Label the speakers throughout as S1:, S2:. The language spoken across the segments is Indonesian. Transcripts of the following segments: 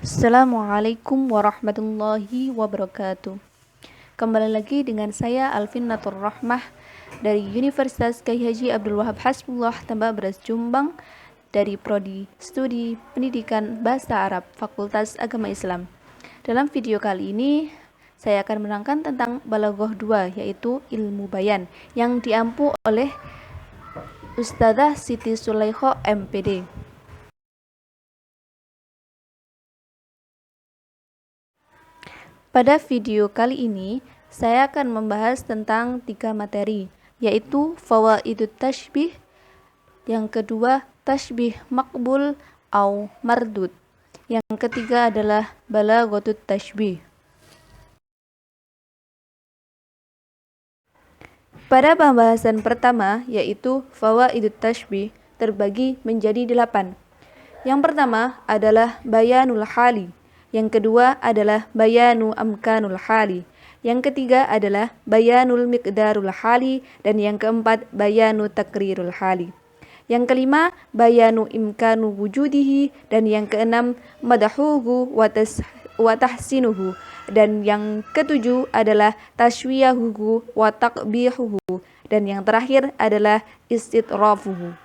S1: Assalamualaikum warahmatullahi wabarakatuh. Kembali lagi dengan saya Alvin Natur Rahmah dari Universitas Kyai Haji Abdul Wahab Hasbullah Tambak Beras Jombang dari Prodi Studi Pendidikan Bahasa Arab Fakultas Agama Islam. Dalam video kali ini saya akan menerangkan tentang Balaghah 2 yaitu ilmu bayan yang diampu oleh Ustadzah Siti Sulaikho MPD. Pada video kali ini, saya akan membahas tentang 3 materi, yaitu fawaidut tashbih, yang kedua tashbih maqbul atau mardud, yang ketiga adalah balaghatut tashbih. Pada pembahasan pertama, yaitu fawaidut tashbih, terbagi menjadi 8. Yang pertama adalah bayanul hali. Yang kedua adalah bayanu amkanul hali. Yang ketiga adalah bayanul miqdarul hali. Dan yang keempat bayanu takrirul hali. Yang kelima bayanu imkanu wujudihi. Dan yang keenam madahuhu wa tahsinuhu. Dan yang ketujuh adalah tashwiyahuhu wa taqbihuhu. Dan yang terakhir adalah istitrafuhu.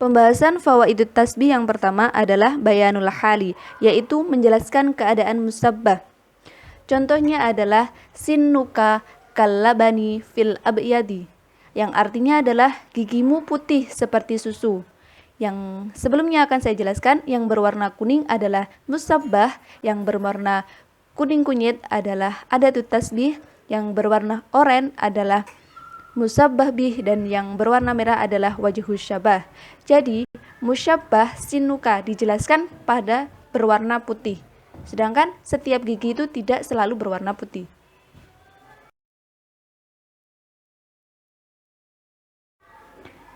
S1: Pembahasan fawaidut tasbih yang pertama adalah bayanul hali, yaitu menjelaskan keadaan musabbah. Contohnya adalah sinnuka kallabani fil abyadi, yang artinya adalah gigimu putih seperti susu. Yang sebelumnya akan saya jelaskan, yang berwarna kuning adalah musabbah, yang berwarna kuning kunyit adalah adatut tasbih, yang berwarna oranye adalah musabbah bih, dan yang berwarna merah adalah wajhus syabah. Jadi, musyabbah sinuka dijelaskan pada berwarna putih. Sedangkan setiap gigi itu tidak selalu berwarna putih.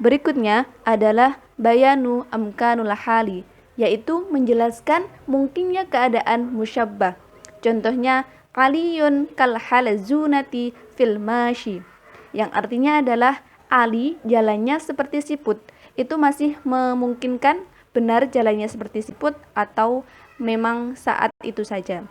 S1: Berikutnya adalah bayanu amkanul hali, yaitu menjelaskan mungkinnya keadaan musyabbah. Contohnya, aliyun kal halazunati fil mashi, yang artinya adalah Ali jalannya seperti siput. Itu masih memungkinkan benar jalannya seperti siput atau memang saat itu saja.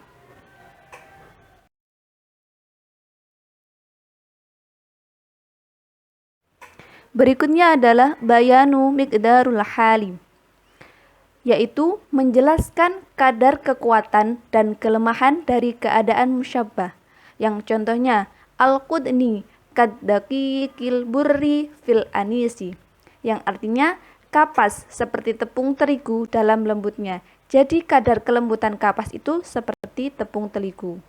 S1: Berikutnya adalah bayanu miqdarul hali, yaitu menjelaskan kadar kekuatan dan kelemahan dari keadaan musyabbah. Yang contohnya al-qudni kaddaqiqil burri fil anisi, yang artinya kapas seperti tepung terigu dalam lembutnya. Jadi kadar kelembutan kapas itu seperti tepung terigu.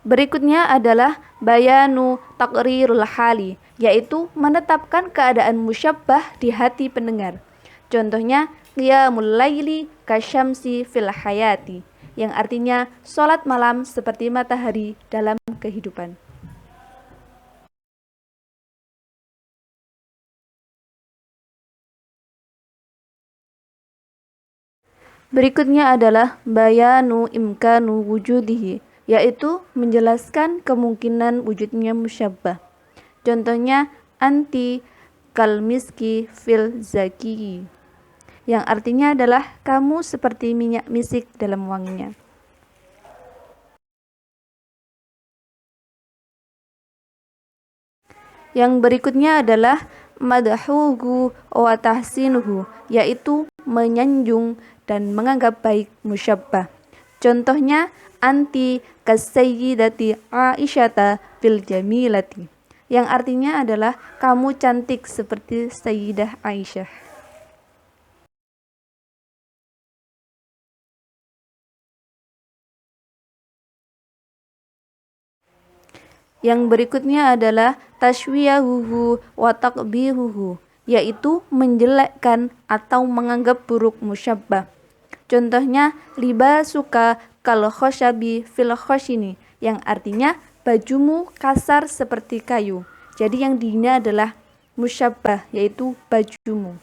S1: Berikutnya adalah bayanu takrirul hali, yaitu menetapkan keadaan musyabbah di hati pendengar. Contohnya qiyamul laili kasyamsi fil hayati, yang artinya sholat malam seperti matahari dalam kehidupan. Berikutnya adalah bayanu imkanu wujudihi, yaitu menjelaskan kemungkinan wujudnya musyabbah. Contohnya anti kalmiski fil zaki, yang artinya adalah kamu seperti minyak misik dalam wanginya. Yang berikutnya adalah madahuhu wa tahsinuhu, yaitu menyanjung dan menganggap baik musyabbah. Contohnya anti kasayyidati Aisyata fil jamilati, yang artinya adalah kamu cantik seperti Sayyidah Aisyah. Yang berikutnya adalah tashwiyahuhu wa taqbihuhu, yaitu menjelekkan atau menganggap buruk musyabbah. Contohnya libasuka kal khoshabi fil khoshini, yang artinya bajumu kasar seperti kayu. Jadi yang dihina adalah musyabbah, yaitu bajumu.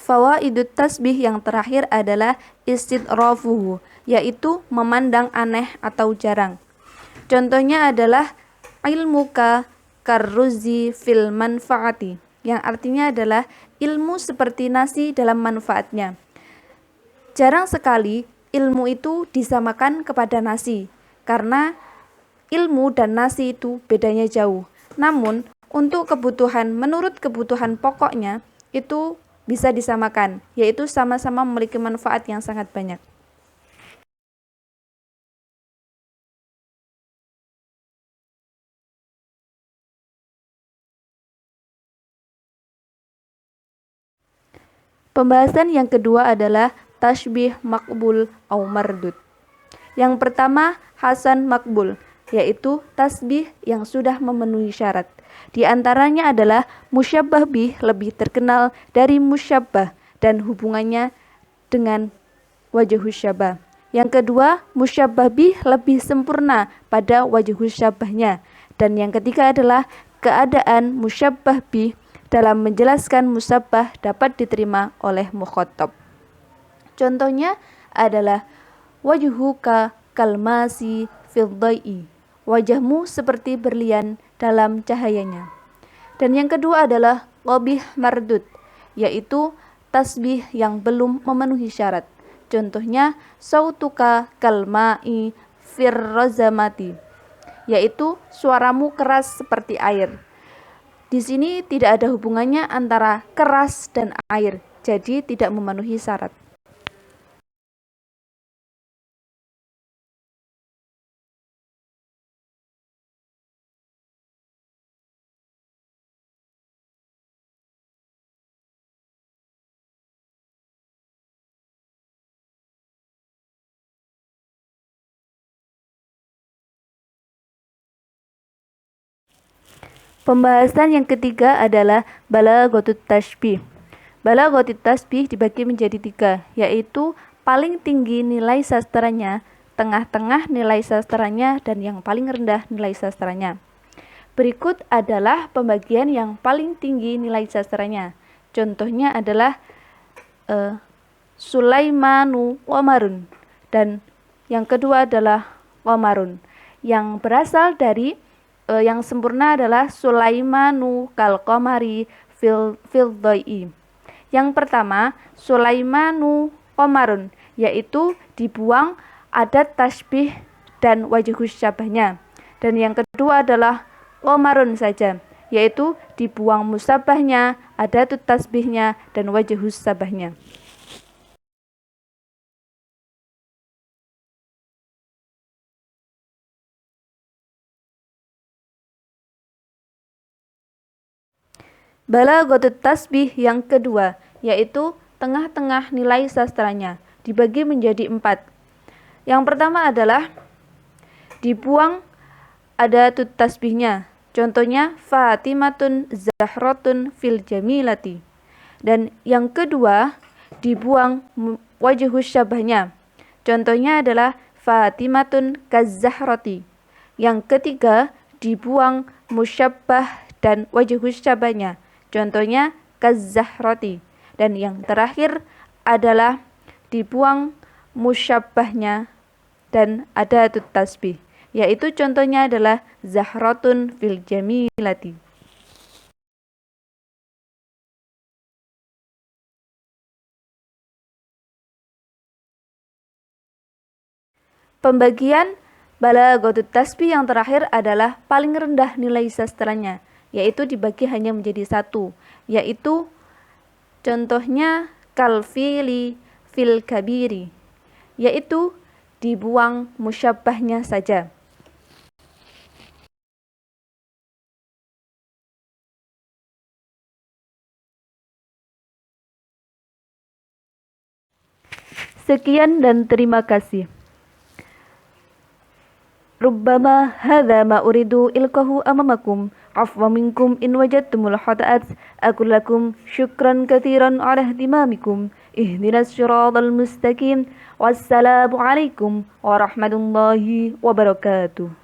S1: Fawaidut tasbih yang terakhir adalah istidrafuhu, yaitu memandang aneh atau jarang. Contohnya adalah ilmuka karruzi fil manfaati, yang artinya adalah ilmu seperti nasi dalam manfaatnya. Jarang sekali ilmu itu disamakan kepada nasi, karena ilmu dan nasi itu bedanya jauh. Namun, menurut kebutuhan pokoknya, itu bisa disamakan, yaitu sama-sama memiliki manfaat yang sangat banyak. Pembahasan yang kedua adalah tasbih makbul atau mardud. Yang pertama, hasan makbul, yaitu tasbih yang sudah memenuhi syarat. Di antaranya adalah musyabbah bih lebih terkenal dari musyabbah dan hubungannya dengan wajhus syabah. Yang kedua, musyabbah bih lebih sempurna pada wajhus syabahnya. Dan yang ketiga adalah keadaan musyabbah bih dalam menjelaskan musabbah dapat diterima oleh mukhatab. Contohnya adalah wajhuka kalmasi fil dhai'i, wajahmu seperti berlian dalam cahayanya. Dan yang kedua adalah qabih mardud, yaitu tasbih yang belum memenuhi syarat. Contohnya sautuka kalma'i firrazamati, yaitu suaramu keras seperti air. Di sini tidak ada hubungannya antara keras dan air, jadi tidak memenuhi syarat. Pembahasan yang ketiga adalah balaghatut tasbih. Balaghatut tasbih dibagi menjadi 3, yaitu paling tinggi nilai sastranya, tengah-tengah nilai sastranya, dan yang paling rendah nilai sastranya. Berikut adalah pembagian yang paling tinggi nilai sastranya. Contohnya adalah Sulaimanu Qamarun, dan yang kedua adalah Qamarun. Yang berasal dari yang sempurna adalah Sulaimanu kal qamari fil dhai'i. Yang pertama, Sulaimanu Qamarun, yaitu dibuang adat tasbih dan wajhus syabahnya. Dan yang kedua adalah Qamarun saja, yaitu dibuang musabbahnya, adatut tasbihnya, dan wajhus syabahnya. Balaghatut tasbih yang kedua, yaitu tengah-tengah nilai sastranya, dibagi menjadi 4. Yang pertama adalah dibuang adatut tasbihnya. Contohnya Fatimatun Zahratun fil jamilati. Dan yang kedua, dibuang wajhus syabahnya. Contohnya adalah Fatimatun kazahrati. Yang ketiga, dibuang musyabbah dan wajhus syabahnya. Contohnya kazahrati. Dan yang terakhir adalah dibuang musyabbahnya dan adatut tasbih, yaitu contohnya adalah zahratun fil jamilati. Pembagian balaghatut tasbih yang terakhir adalah paling rendah nilai sastranya, yaitu dibagi hanya menjadi 1, yaitu contohnya kalfili fil kabiri, yaitu dibuang musyabbahnya saja. Sekian dan terima kasih. ربما هذا ما أريد إلقاه أمامكم. عفوا منكم إن وجدتم الخطأ. أقول لكم شكرا كثيرا على اهتمامكم. اهدنا الصراط المستقيم. والسلام عليكم ورحمة الله وبركاته.